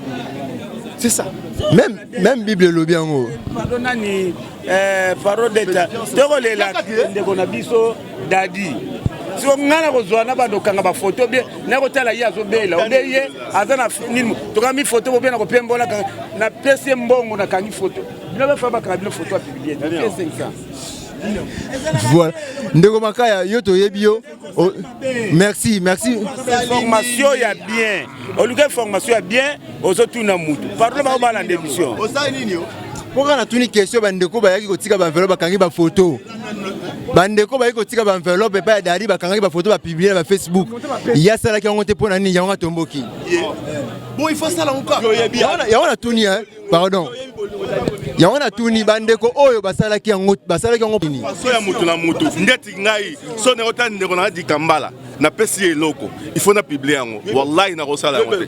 C'est ça. Même Bible le bien haut. Pardonnani parole d'état. Tokole la ndeko na biso Dadi. Si on ngana ko zwana ba dokanga ba photo bien na ko tala ya zo bela. Obeye azana nini to ka mi photo bien na ko pembo na pese mbongo na kangi photo. Bino ba fa ba ka bino photo a publier. C'est 500. Voilà. Ndeko Makaya yoto yebio. Merci. Formation ya bien. Au lieu de formation ya bien, aux autres na mutu. Parle ba ba la démission. Pourquoi na tuni question bandeko ba yaki ko tika ba enveloppe kangi ba photo. Bandeko ba yaki ko tika ba enveloppe pa Dadi ba kangi ba photo ba publier na Facebook. Ya sala ki ngote pona nini ya ngata tomboki. Bon il faut ça là encore. Ya wana tuni pardon. Ya wana tuni bandeko oyo basala ki ngo nini. So ya mutu na mutu ndeti ngai so ne otani ndeko na Dadi Kambala na pesi eloko il faut na publier yango wallahi na kosala yango te.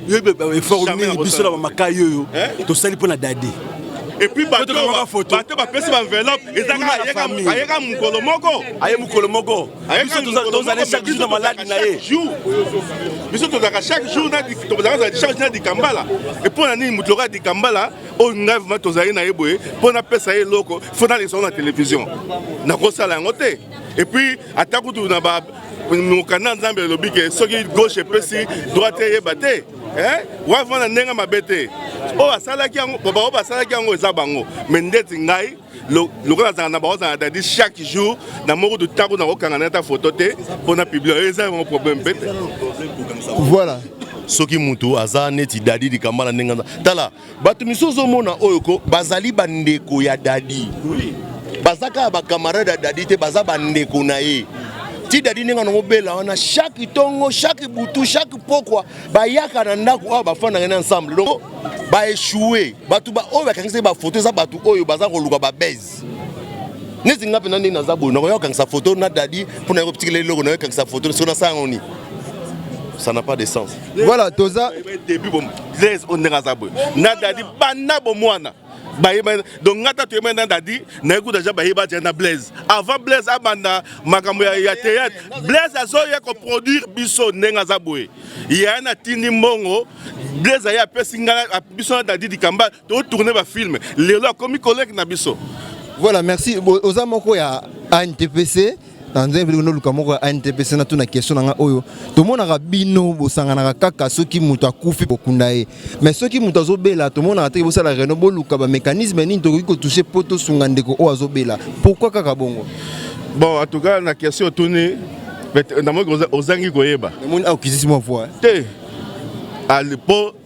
Effort nini biso la Makayo yo to sali pona Dadi. et puis bato bapesi baenveloppe ayeka mokolo moko aye mokolo moko tozali chaque jour na maladi na ye biso tozalaka chaque jour tozalaka chaque jour na dikambala et mpo na nini moto lokola dikambala oyo ngai vraimen tozali na ye boye mpo napesa ye eloko fo nalekisa na télévision nakosala yango te et puis ata kutu na mokanda nzambe elobi ke soki gauche epesi droite eyeba te wavanda ndenge mabe te oyo basalaki yango eza bango mais ndeti ngai lokola azala na baozala dadi chaque jour na moko tutaku na kokanga na ata photo te mpo na publie eza yango problème mpe te voilà soki mutu aza neti dadi dikambala ndenge tala bato miso ozomona oyo ko bazali bandeko ya dadi baza kaka bakamarade ya dadi te baza bandeko na ye ti dadi ndenge nango bela wana chaque tongo chaque butu chaque pokwa bayaka na ndako oyo bafandaka na ensemble donc baéchoué bato oyo bakangisa bafoto eza bato oyo baza koluka babese neti nga mpena ndenge naza boye nakoya kokangisa foto na dadi mpo na ye kopitikela eloko na ye kokangisa foto soki nasala yango nini ça n'a pas de sens. Voilà, Toza. Début, bon, Blaise, on est rasabé. Nadadi, bana bomwana. Donc, ngata tu es maintenant dadi, na écoute déjà bahiba na Blaise. Avant Blaise, abanda, makambo ya théâtre. Blaise a zoya ko produire biso nenga zaboué. Il y a un atini mongo. Blaise a pesinga biso dadi di kamba, to tourner ba film. Les là comme collègue na biso. Voilà, merci. Ozamoko ya ANTPC. Dans un vélo kamoko ANTPC na tuna question nga oyo to mona bino bosanga na kaka soki mutu akufi bokundae mais soki mutu azobela to mona te bosala reno boluka ba mécanisme ni to ko toucher poto sunga ndeko o azobela pourquoi kaka bongo bon en tout cas na question tourner na mo ozangi koyeba moni akizisi mo voix te à l'époque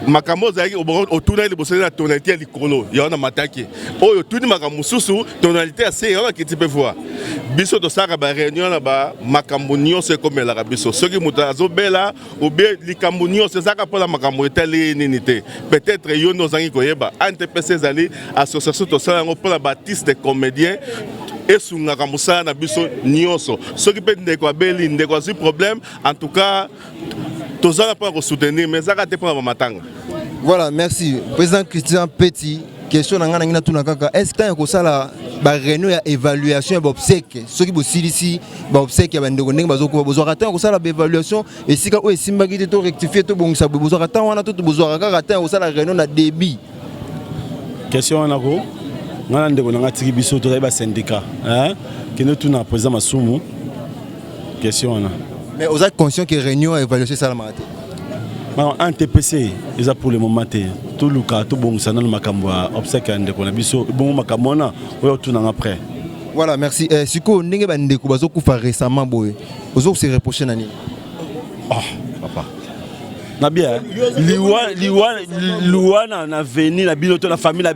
makambo zaki otuna ile bosela na tonalité ya likolo ya na mataki oyo tuni makambo susu tonalité ya se ya kiti pe voir biso to saka ba réunion na ba makambo nyonso comme la biso soki muta azobela ou bien likambo nyonso saka pour la makambo etali nini te peut-être yo no zangi koyeba ANTPC zali association to sala ngo pour la baptiste des comédiens esungaka mosala na biso nyonso soki pe ndeko abeli ndeko azi problème en tout cas tous les pour soutenir, mais ça a été pour matanga. Voilà, merci. Président Christian Petit, question nangana tuna kaka. Est-ce que tu as la réunion ya évaluation ya obsèque? Ceux qui bossent ici, obsèque ya bandeko ndenge bazoko besoin attendre ça la évaluation et si ka o simbagi to rectifier to bon ça besoin attendre wana to besoin kaka attendre ça la réunion na débit. Question na ko. Ngana ndeko nanga tiki biso to ba syndicat, hein? Que nous tuna président Masumu. Question na. Mais vous êtes conscient que réunion a évalué ça la matin. Un TPC, ils pour le moment tout le cas, tout bon ça dans le macamba, obsèque de konabiso, bon macamona, ou tout n'en après. Voilà, merci. Siko n'enge bande kubazo kufa récemment boy. Ozo se reprocher nani. Oh, papa. Na bien, liwa na veni na bino to na famille na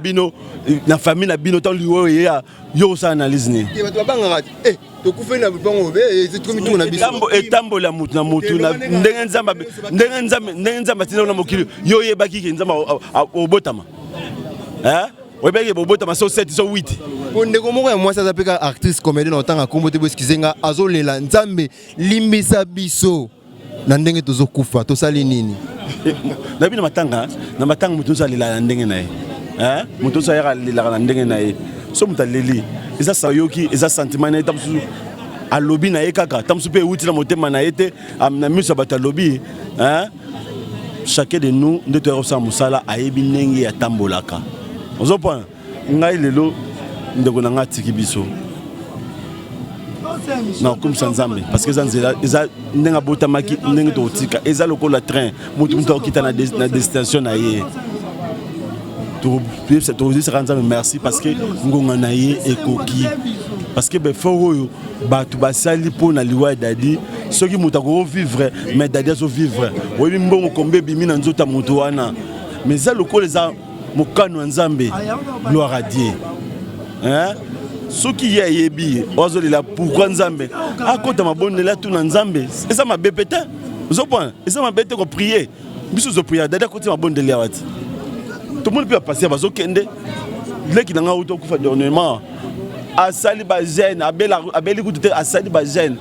bino to liwa yo sa analyse ni. Etambo la mutu na mutu na ndenge nzamba tina na mokili yo yebaki ke nzamba obotama webeke bobotama so 7 so 8 ndeko moko ya mwasi azapeka actrice comédienne otanga kombo te boskizenga azolela nzambe limbisa biso na ndenge tozokufa tosali nini na bino matanga mutu zalela na ndenge na ye mutu zalela na ndenge na ye so mutaleli eza sayoki eza sentiment na etamsu alobi na ekaka tamsu pe uti na motema na ete na miso bata lobi chacun de nous nde to rosa musala ayebi ndenge ya tambolaka ozo point ngai lelo ndeko na ngati kibiso na comme sanzambe parce que zanzela eza ndenga botamaki ndenge to tika eza lokola train mutu okita na destination na ye merci parce que ngonga na ye ekoki parce que faut batu basali pour na liwa dadi soki muta ko vivre mais dadi so vivre oui mbongo kombe bimi na nzota mutu wana mais ça lokola za mokano nzambe gloire à Dieu soki ye yebi ozolela pourquoi nzambe akota mabonela tu na nzambe eza mabepete zo point eza mabete ko prier biso zo prier dadi akoti mabonela wati tout le monde peut passer à Kende. Les qui n'ont pas fait d'ornement. À Sali Bazen, à Beli Goudé, à Sali Bazen.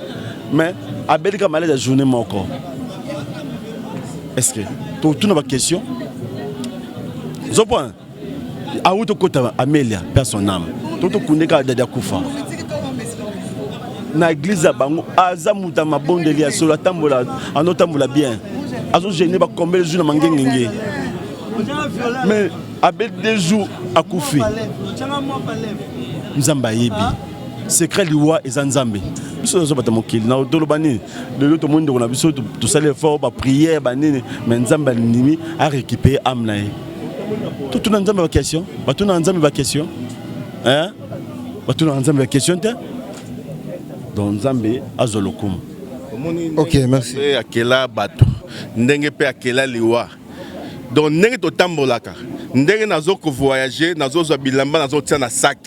Mais à Beli Kamalé, la journée encore. Est-ce que tout n'a pas de question? Ce point. auto kota Amélia personne âme toto kundeka dada kufa na église bango aza muta mabondeli ya solo tambola anotambola bien azo gêner ba combien de jours na mangengenge mais avec 2 jours akufi nzamba yebi secret liwa ezanzambe biso zo batamokili na dolobani de l'autre monde on a biso tout ça l'effort ba prière ba nini mais nzamba nimi a récupérer âme na tout na nzamba ba question ba tout na nzamba ba question hein ba tout na nzamba ba question te donc nzambe azolokum. Ok, merci. Akela bato ndenge pe akela liwa donc ndenge to tambolaka ndenge nazo ko voyager nazo zo bilamba nazo tia na sac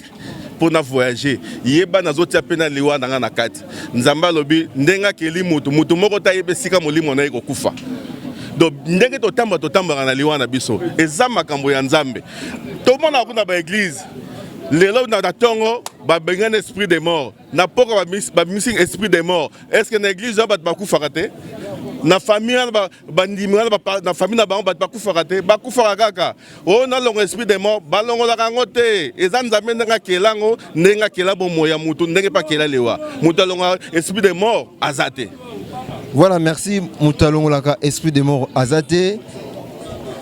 pour na voyager yeba nazo tia pe na liwa nanga na kati nzamba lobi ndenge akeli mutu moko ta yebe sika molimo na yeko kufa donc ndenge to tamba na liwa na biso eza makambo ya nzambe to mona kuna ba église lelo na tongo ba benga esprit de mort na poko ba missing esprit de mort est-ce que na église ba kufa kate na famille ba ndimina na famille na ba kufa kate ba kufa kaka o na longo esprit de mort ba longo la kangote eza nzambe nga kelango ndenga kela bo moya mutu ndenge pa kela lewa mutu longo esprit de mort azate. Voilà, merci mutalongo la esprit de mort azate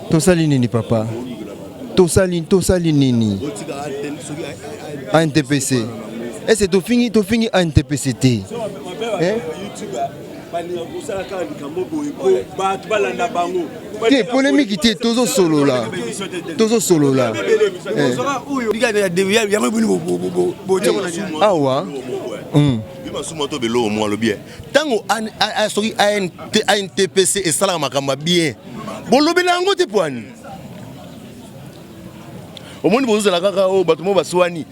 to salini ni papa to salini nini ANTPC. Et c'est tout fini ANTPCT. Qui polémique était toujours solo là. Ah ouais. Tango ANTPC et sala makamba bien. Bolobela ngo te poani. Au monde bozo la kaka o bato mo baswani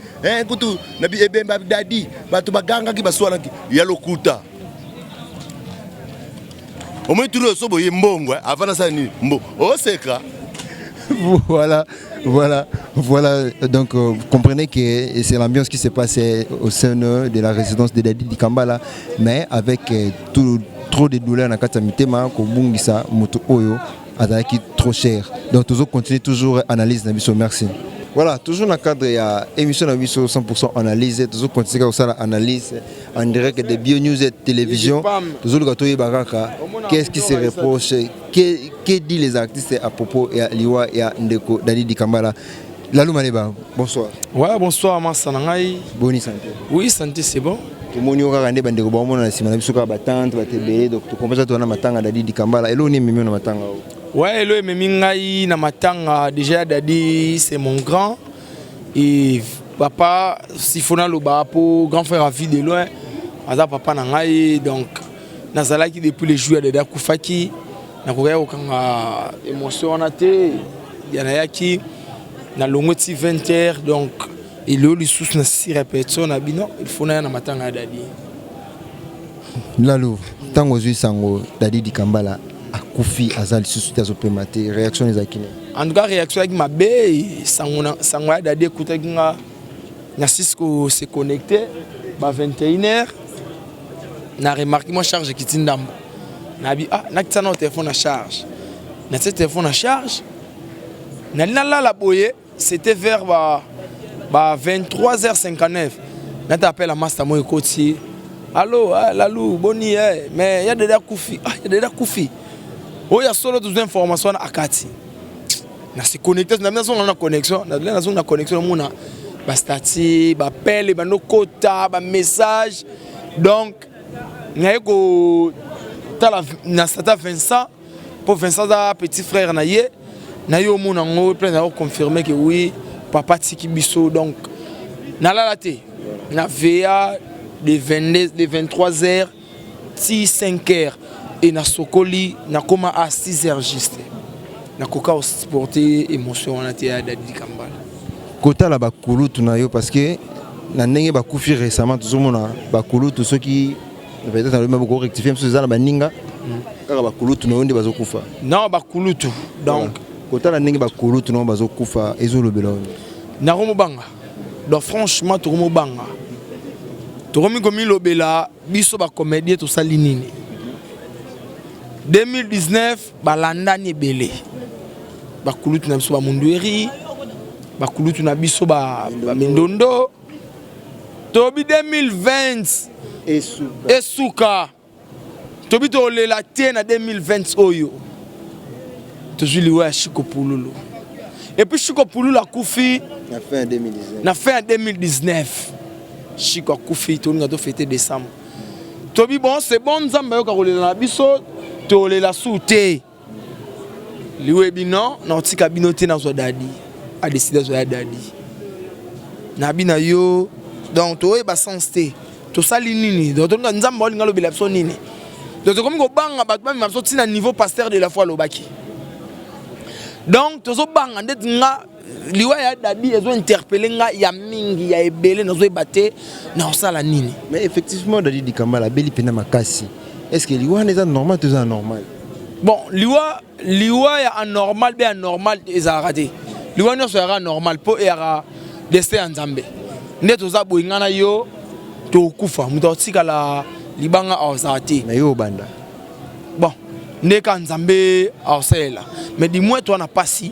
kutu na bi ebemba dadi bato baganga ki baswana ki ya lokuta au moins tout le sobo yembongo avant ça ni mbo o seka. Voilà, donc vous comprenez que c'est l'ambiance qui s'est passée au sein de la résidence de Dadi Dikambala, mais avec trop de douleurs dans la mitema ko bungisa moto oyo azaki trop cher. Donc toujours continuer toujours analyse na biso, merci. Voilà, toujours dans le cadre de l'émission 100% analyse, toujours continuer à l'analyse en direct de BioNews et télévision. Toujours le gâteau Baraka, qu'est-ce qui se reproche, que dit les artistes à propos de Liwa et Ndeko Dadi Dikambala. Lalou Maleba, bonsoir. Ouais, bonsoir, Massanangaï. Bonne santé. Oui, santé, c'est bon. Tout le monde a regardé Bandeko Baumon, on a simulé sur la battante, donc tu comprends ça, tu as un matanga Dadi Dikambala. Et là, on est même un matanga. Ouais, hello, Memingaï, Namatanga, déjà Dadi, c'est mon grand. Et papa, Sifona Lobapo, grand frère à vie de loin, Aza papa Nangaï, donc, Nazala qui depuis les jours de Dakoufaki, Nakoya Okanga émotion à té, Yanayaki, Nalongoti 20h, donc, il y a eu sous 6 répétitions, il faut na Matanga Dadi. Lalo, tango zui sango Dadi Dikambala. Koufi Azal suscité à Zopématé, réaction des Akine. En tout cas, réaction avec ma baie, Sangoya Dadi écouté que Cisco s'est connecté, à 21h. N'a remarqué moi charge qui tient d'ambo. N'a dit ah, n'a que notre téléphone à charge. N'a ce téléphone à charge. N'a la boye, c'était vers 23h59. N'a t'appelle à Master Moy Koti. Allô, Lalou, boni, mais il y a déjà Koufi. Ah, il y a déjà Koufi. Oh, il y a solo toutes les informations à Kati. On s'est connecté, on a une connexion, on a une connexion, on a des statuts, des appels, des quotas, des messages. Donc, on a Vincent, pour Vincent, petit frère, on a confirmé que oui, papa Tiki Bisso. Donc, on a la on a VA de 23h, 5h. Et na sokoli na koma à 6h juste na koka sporter émotion na tia Dadi Dikambala kota la bakulu tunayo parce que na ndenge bakufi récemment tuzomona bakulu to ceux qui peut-être na même beaucoup rectifier parce que za na baninga kaka bakulu tunayo ndi bazokufa non bakulu tu donc kota la ndenge bakulu tunayo bazokufa ezolobela na romo banga donc franchement to romo banga to romi komi lobela biso ba comédien to sali nini 2019 balanda ni belé bakulutu na biso ba mundueri bakulutu na biso ba mindondo tobi 2020 esuka tobi tolela te na 2020 oyo tozwi liwa ya Chiko Pululu et puis Chiko Pululu akufi na fin 2019 Chiko akufi tolinga to fêter décembre tobi bon c'est bon nzamba yoka kolela na biso tolela souté liwe bino na otika bino te na zo dadi a décidé zo dadi na bina yo donc to ba sens te to sali nini donc to nzamba olinga lobela biso nini donc comme ko banga ba ma so tina niveau pasteur de la foi lobaki donc to zo banga ndet nga liwa ya dadi ezo interpeller nga ya mingi ya ebele na zo ebate na osala nini mais effectivement dadi dikambala beli pena makasi est-ce que liwa n'est normal tout ça normal bon liwa ya anormal be anormal ezara te liwa no so ya normal po era destin nzambe ndeto za boingana yo to kufa muto tika la libanga ozati na yo banda bon ndeka nzambe osela mais dis moi toi na pasi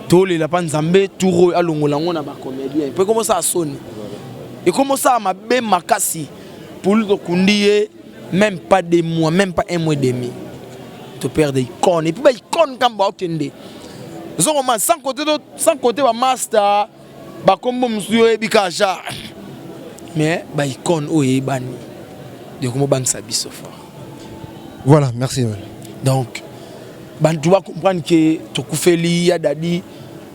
to le la pa nzambe turo alongola ngona ba comédien peut comment ça sonne et comment ça ma be makasi pour le kundié même pas des mois même pas un mois et demi to perdre icône et puis ba icône comme ba otende zoma sans côté ba master ba kombo msuyo ebika ja mais ba icône oye bani de comment ban sabiso fort. Voilà, merci. Donc bantu va comprendre que to kufeli ya dadi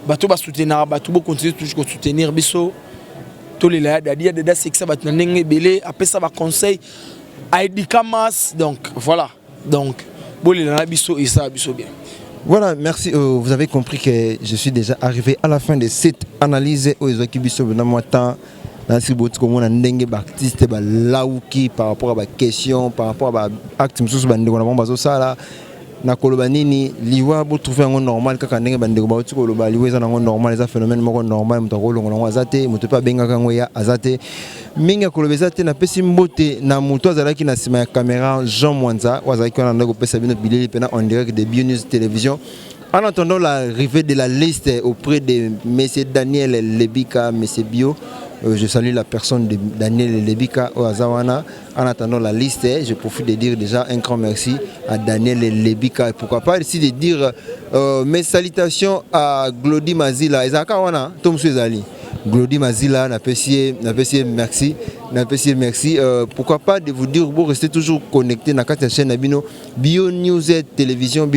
bato ba soutenir bato bo continuer toujours soutenir biso to le la dadi ya dada sexa bato na ndenge belé après ça va conseil a edikamas donc voilà donc bo le la biso et ça biso bien. Voilà, merci. Vous avez compris que je suis déjà arrivé à la fin de cette analyse aux équipes de Namwata. Merci beaucoup comme on ndenge baptiste ba lauki par rapport à ba question par rapport à acte mususu bande kona bomba zo sala na koloba nini liwa bo trouver un normal kaka ndenge bande ko ba tiko loba liwa za ngo normal za phénomène moko normal muto ko longo azate muto pa benga kango ya azate minga koloba zate na pesi mbote na muto azalaki na sima ya caméra Jean Mwanza wazaki na ndeko pesa bino bileli pena en direct de Bio News Télévision. En attendant l'arrivée de la liste auprès de M. Daniel Lebika, M. Bio, je salue la personne de Daniel Lebika au Azawana. En attendant la liste, je profite de dire déjà un grand merci à Daniel Lebika. Et pourquoi pas ici de dire mes salutations à Glody Mazila. Ezakawana, Tom Suezali. Glody Mazila, merci. Merci. Pourquoi pas de vous dire, vous restez toujours connecté dans la chaîne Abino Bio News Télévision,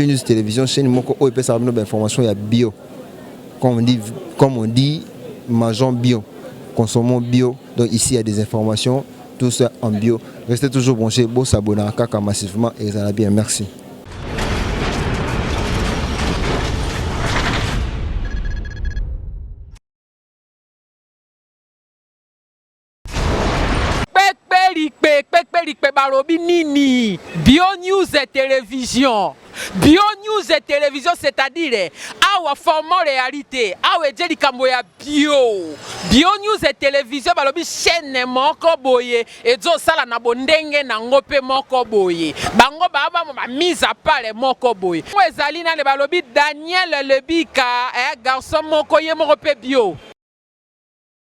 chaîne Moko OEP Sarabino d'information, il y a bio. Comme on dit, mangeons bio, consommons bio. Donc ici il y a des informations, tout ça en bio. Restez toujours branchés, beau s'abonner à Kaka massivement et ça va bien. Merci. Barobi nini Bio News et Télévision. Bio News et Télévision, c'est-à-dire awa format réalité, awa edjeli kambo ya bio. Bio News et Télévision balobi chaîne moko boye ezo sala na bondenge na ngope moko boye. Bango baba mise à part moko boye. Ezali na le balobi Daniel Lebika garçon moko ye moko pe bio.